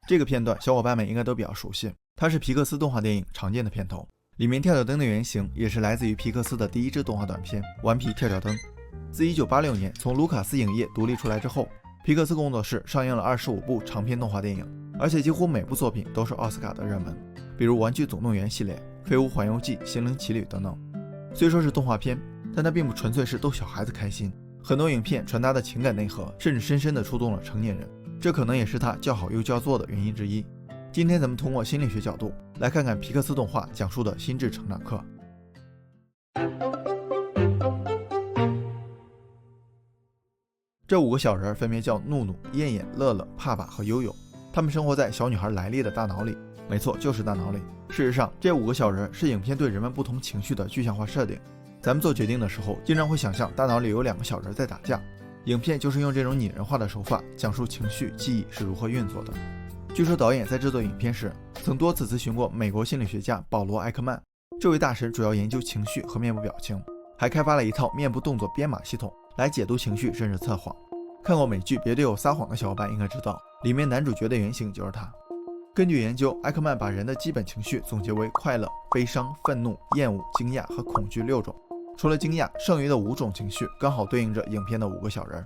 这个片段小伙伴们应该都比较熟悉，它是皮克斯动画电影常见的片头，里面跳跳灯的原型也是来自于皮克斯的第一支动画短片《顽皮跳跳灯》。自1986年从卢卡斯影业独立出来之后，皮克斯工作室上映了25部长篇动画电影，而且几乎每部作品都是奥斯卡的热门，比如《玩具总动员》系列、《飞屋环游记》、《心灵奇旅》等等。虽说是动画片，但它并不纯粹是逗小孩子开心，很多影片传达的情感内核甚至深深地触动了成年人，这可能也是它叫好又叫座的原因之一。今天咱们通过心理学角度来看看皮克斯动画讲述的心智成长课。这5个小人分别叫怒怒、燕燕、乐乐、帕帕和悠悠，他们生活在小女孩莱莉的大脑里，没错，就是大脑里。事实上，这5个小人是影片对人们不同情绪的具象化设定。咱们做决定的时候，经常会想象大脑里有2个小人在打架，影片就是用这种拟人化的手法讲述情绪、记忆是如何运作的。据说导演在制作影片时，曾多次咨询过美国心理学家保罗·艾克曼，这位大神主要研究情绪和面部表情，还开发了一套面部动作编码系统来解读情绪甚至测谎。看过美剧《别对我撒谎》的小伙伴应该知道，里面男主角的原型就是他。根据研究，艾克曼把人的基本情绪总结为快乐、悲伤、愤怒、厌恶、惊讶和恐惧6种。除了惊讶，剩余的5种情绪刚好对应着影片的5个小人。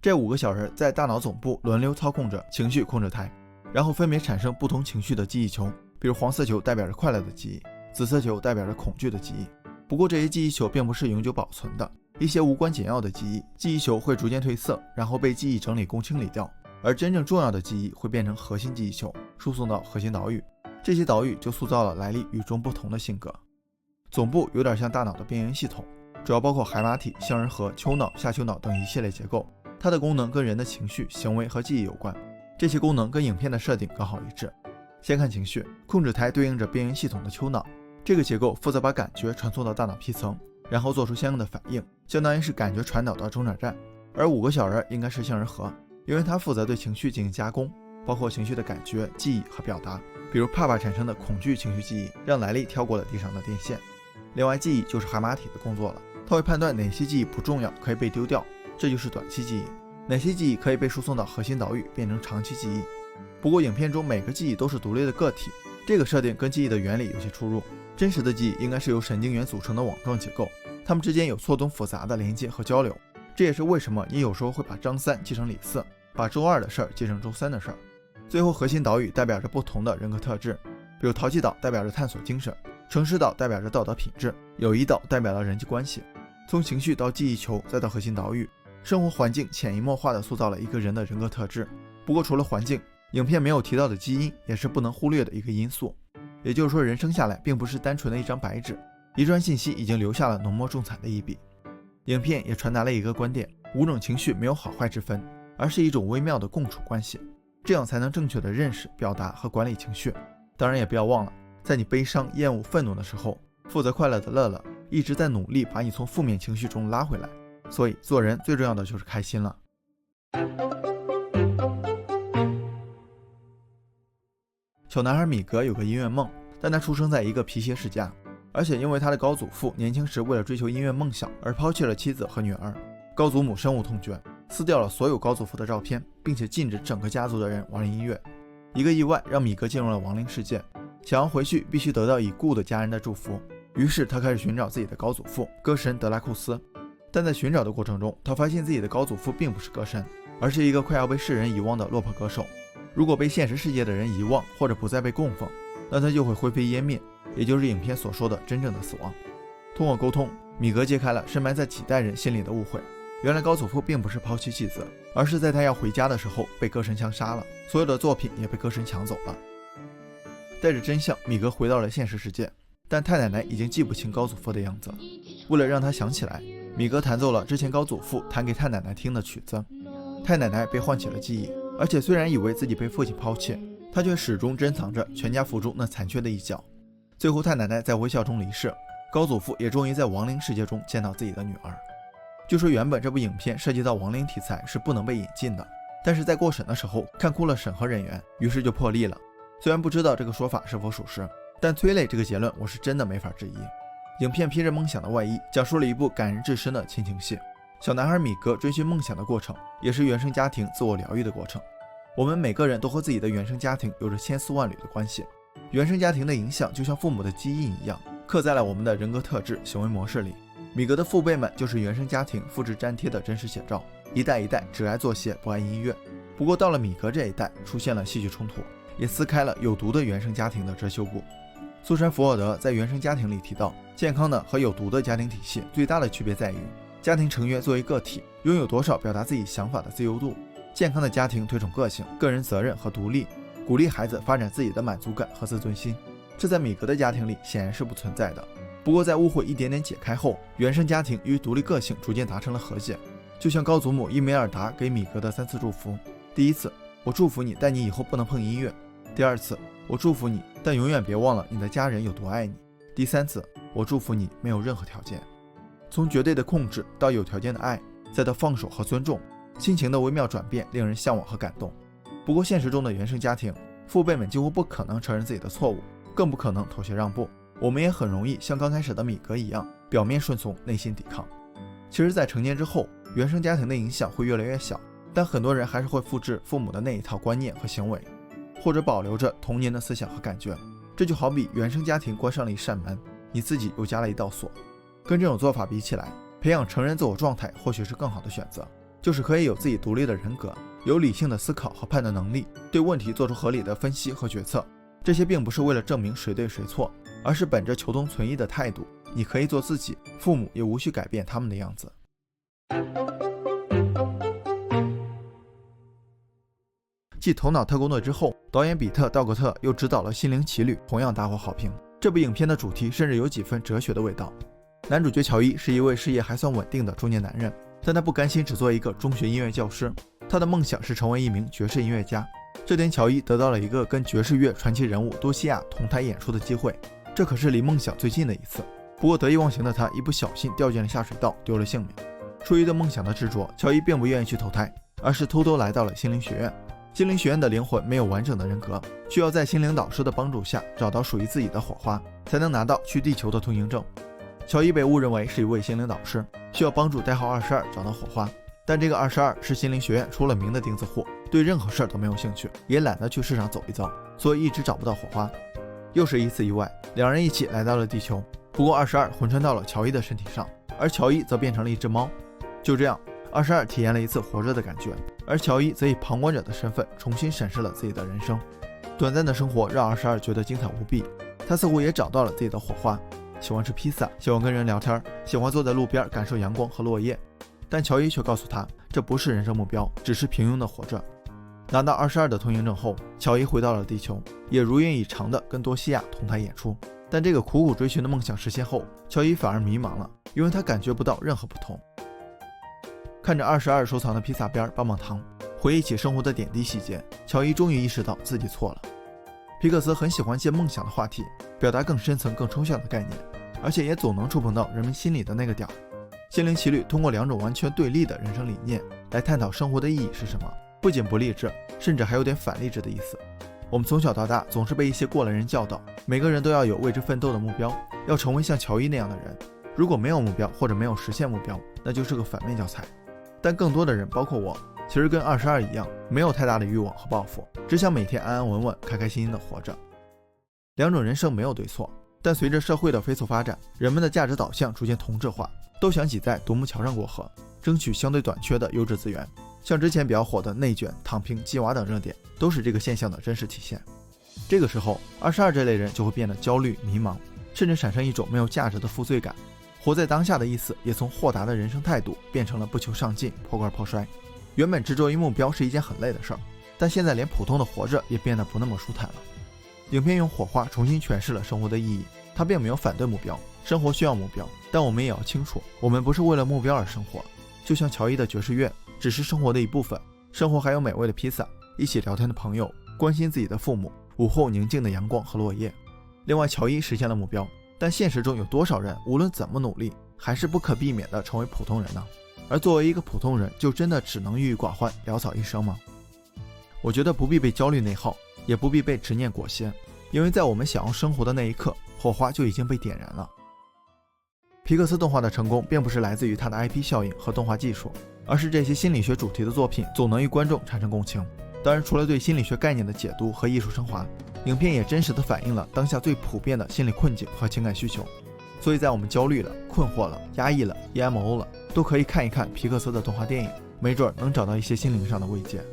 这5个小人在大脑总部轮流操控着情绪控制台，然后分别产生不同情绪的记忆球，比如黄色球代表着快乐的记忆，紫色球代表着恐惧的记忆。不过这些记忆球并不是永久保存的，一些无关紧要的记忆球会逐渐褪色，然后被记忆整理工清理掉，而真正重要的记忆会变成核心记忆球，输送到核心岛屿。这些岛屿就塑造了莱莉与众不同的性格。总部有点像大脑的边缘系统，主要包括海马体、杏仁核、丘脑、下丘脑等一系列结构，它的功能跟人的情绪、行为和记忆有关。这些功能跟影片的设定刚好一致。先看情绪，控制台对应着边缘系统的丘脑，这个结构负责把感觉传送到大脑皮层，然后做出相应的反应，相当于是感觉传导到中转站。而5个小人应该是杏仁核，因为它负责对情绪进行加工，包括情绪的感觉、记忆和表达。比如帕帕产生的恐惧情绪记忆让莱莉跳过了地上的电线。另外，记忆就是海马体的工作了，它会判断哪些记忆不重要，可以被丢掉，这就是短期记忆；哪些记忆可以被输送到核心岛屿，变成长期记忆。不过影片中每个记忆都是独立的个体，这个设定跟记忆的原理有些出入。真实的记忆应该是由神经元组成的网状结构，它们之间有错综复杂的连接和交流。这也是为什么你有时候会把张3记成李4，把周2的事儿记成周3的事儿。最后，核心岛屿代表着不同的人格特质，比如淘气岛代表着探索精神，诚实岛代表着道德品质，友谊岛代表了人际关系。从情绪到记忆球再到核心岛屿，生活环境潜移默化地塑造了一个人的人格特质。不过除了环境，影片没有提到的基因也是不能忽略的一个因素。也就是说，人生下来并不是单纯的一张白纸，遗传信息已经留下了浓墨重彩的一笔。影片也传达了一个观点，5种情绪没有好坏之分，而是一种微妙的共处关系，这样才能正确的认识、表达和管理情绪。当然也不要忘了，在你悲伤、厌恶、愤怒的时候，负责快乐的乐乐一直在努力把你从负面情绪中拉回来。所以做人最重要的就是开心了。小男孩米格有个音乐梦，但他出生在一个皮鞋世家，而且因为他的高祖父年轻时为了追求音乐梦想而抛弃了妻子和女儿，高祖母深恶痛绝，撕掉了所有高祖父的照片，并且禁止整个家族的人玩音乐。一个意外让米格进入了亡灵世界，想要回去必须得到已故的家人的祝福，于是他开始寻找自己的高祖父歌神德拉库斯。但在寻找的过程中，他发现自己的高祖父并不是歌神，而是一个快要被世人遗忘的落魄歌手。如果被现实世界的人遗忘或者不再被供奉，那他就会灰飞烟灭，也就是影片所说的真正的死亡。通过沟通，米格揭开了深埋在几代人心里的误会，原来高祖父并不是抛弃妻子，而是在他要回家的时候被歌神枪杀了，所有的作品也被歌神抢走了。带着真相，米格回到了现实世界，但太奶奶已经记不清高祖父的样子。为了让他想起来，米格弹奏了之前高祖父弹给太奶奶听的曲子。太奶奶被唤起了记忆，而且虽然以为自己被父亲抛弃，她却始终珍藏着全家福中那残缺的一角。最后太奶奶在微笑中离世，高祖父也终于在亡灵世界中见到自己的女儿。据说原本这部影片涉及到亡灵题材是不能被引进的，但是在过审的时候看哭了审核人员，于是就破例了。虽然不知道这个说法是否属实，但催泪这个结论我是真的没法质疑。影片披着梦想的外衣，讲述了一部感人至深的亲情戏。小男孩米格追寻梦想的过程，也是原生家庭自我疗愈的过程。我们每个人都和自己的原生家庭有着千丝万缕的关系。原生家庭的影响就像父母的基因一样，刻在了我们的人格特质、行为模式里。米格的父辈们就是原生家庭复制粘贴的真实写照，一代一代只爱作协不爱音乐。不过到了米格这一代，出现了戏剧冲突，也撕开了有毒的原生家庭的遮羞布。苏珊·福尔德在原生家庭里提到，健康的和有毒的家庭体系最大的区别在于，家庭成员作为个体拥有多少表达自己想法的自由度。健康的家庭推崇个性、个人责任和独立，鼓励孩子发展自己的满足感和自尊心，这在米格的家庭里显然是不存在的。不过在误会一点点解开后，原生家庭与独立个性逐渐达成了和解。就像高祖母伊梅尔达给米格的3次祝福：第一次，我祝福你，但你以后不能碰音乐；第二次，我祝福你，但永远别忘了你的家人有多爱你；第三次，我祝福你没有任何条件。从绝对的控制到有条件的爱，再到放手和尊重，心情的微妙转变令人向往和感动。不过现实中的原生家庭，父辈们几乎不可能承认自己的错误，更不可能妥协让步。我们也很容易像刚开始的米格一样，表面顺从，内心抵抗。其实在成年之后，原生家庭的影响会越来越小，但很多人还是会复制父母的那一套观念和行为，或者保留着童年的思想和感觉。这就好比原生家庭关上了一扇门，你自己又加了一道锁。跟这种做法比起来，培养成人自我状态或许是更好的选择，就是可以有自己独立的人格，有理性的思考和判断能力，对问题做出合理的分析和决策。这些并不是为了证明谁对谁错，而是本着求同存异的态度，你可以做自己，父母也无需改变他们的样子。继《头脑特工队》之后，导演比特·道格特又执导了《心灵奇旅》，同样大获好评。这部影片的主题甚至有几分哲学的味道。男主角乔伊是一位事业还算稳定的中年男人，但他不甘心只做一个中学音乐教师，他的梦想是成为一名爵士音乐家。这天，乔伊得到了一个跟爵士乐传奇人物多西亚同台演出的机会，这可是离梦想最近的一次。不过得意忘形的他一不小心掉进了下水道，丢了性命。出于对梦想的执着，乔伊并不愿意去投胎，而是偷偷来到了心灵学院。心灵学院的灵魂没有完整的人格，需要在心灵导师的帮助下找到属于自己的火花，才能拿到去地球的通行证。乔伊被误认为是一位心灵导师，需要帮助代号22找到火花，但这个22是心灵学院出了名的钉子户，对任何事儿都没有兴趣，也懒得去市场走一遭，所以一直找不到火花。又是一次意外，两人一起来到了地球，不过22魂穿到了乔伊的身体上，而乔伊则变成了一只猫。就这样，22体验了一次活着的感觉，而乔伊则以旁观者的身份重新审视了自己的人生。短暂的生活让22觉得精彩无比，他似乎也找到了自己的火花，喜欢吃披萨，喜欢跟人聊天，喜欢坐在路边感受阳光和落叶。但乔伊却告诉他，这不是人生目标，只是平庸的活着。拿到22的通行证后，乔伊回到了地球，也如愿以偿地跟多西亚同台演出。但这个苦苦追寻的梦想实现后，乔伊反而迷茫了，因为他感觉不到任何不同。看着22收藏的披萨边、棒棒糖，回忆起生活的点滴细节，乔伊终于意识到自己错了。皮克斯很喜欢借梦想的话题，表达更深层、更抽象的概念，而且也总能触碰到人们心里的那个点。心灵奇旅通过2种完全对立的人生理念来探讨生活的意义是什么，不仅不励志，甚至还有点反励志的意思。我们从小到大总是被一些过来人教导，每个人都要有为之奋斗的目标，要成为像乔伊那样的人。如果没有目标或者没有实现目标，那就是个反面教材。但更多的人，包括我，其实跟22一样，没有太大的欲望和抱负，只想每天安安稳稳、开开心心的活着。2种人生没有对错，但随着社会的飞速发展，人们的价值导向逐渐同质化，都想挤在独木桥上过河，争取相对短缺的优质资源。像之前比较火的内卷、躺平、鸡娃等热点，都是这个现象的真实体现。这个时候，22这类人就会变得焦虑、迷茫，甚至产生一种没有价值的负罪感。活在当下的意思也从豁达的人生态度变成了不求上进、破罐破摔。原本执着于目标是一件很累的事儿，但现在连普通的活着也变得不那么舒坦了。影片用火花重新诠释了生活的意义，它并没有反对目标，生活需要目标，但我们也要清楚，我们不是为了目标而生活。就像乔伊的爵士乐只是生活的一部分，生活还有美味的披萨，一起聊天的朋友，关心自己的父母，午后宁静的阳光和落叶。另外，乔伊实现了目标，但现实中有多少人无论怎么努力，还是不可避免地成为普通人呢？而作为一个普通人，就真的只能郁郁寡欢、潦草一生吗？我觉得不必被焦虑内耗，也不必被执念裹挟，因为在我们想要生活的那一刻，火花就已经被点燃了。皮克斯动画的成功并不是来自于它的 IP 效应和动画技术，而是这些心理学主题的作品总能与观众产生共情。当然，除了对心理学概念的解读和艺术升华，影片也真实地反映了当下最普遍的心理困境和情感需求。所以在我们焦虑了、困惑了、压抑了、emo 了，都可以看一看皮克斯的动画电影，没准能找到一些心灵上的慰藉。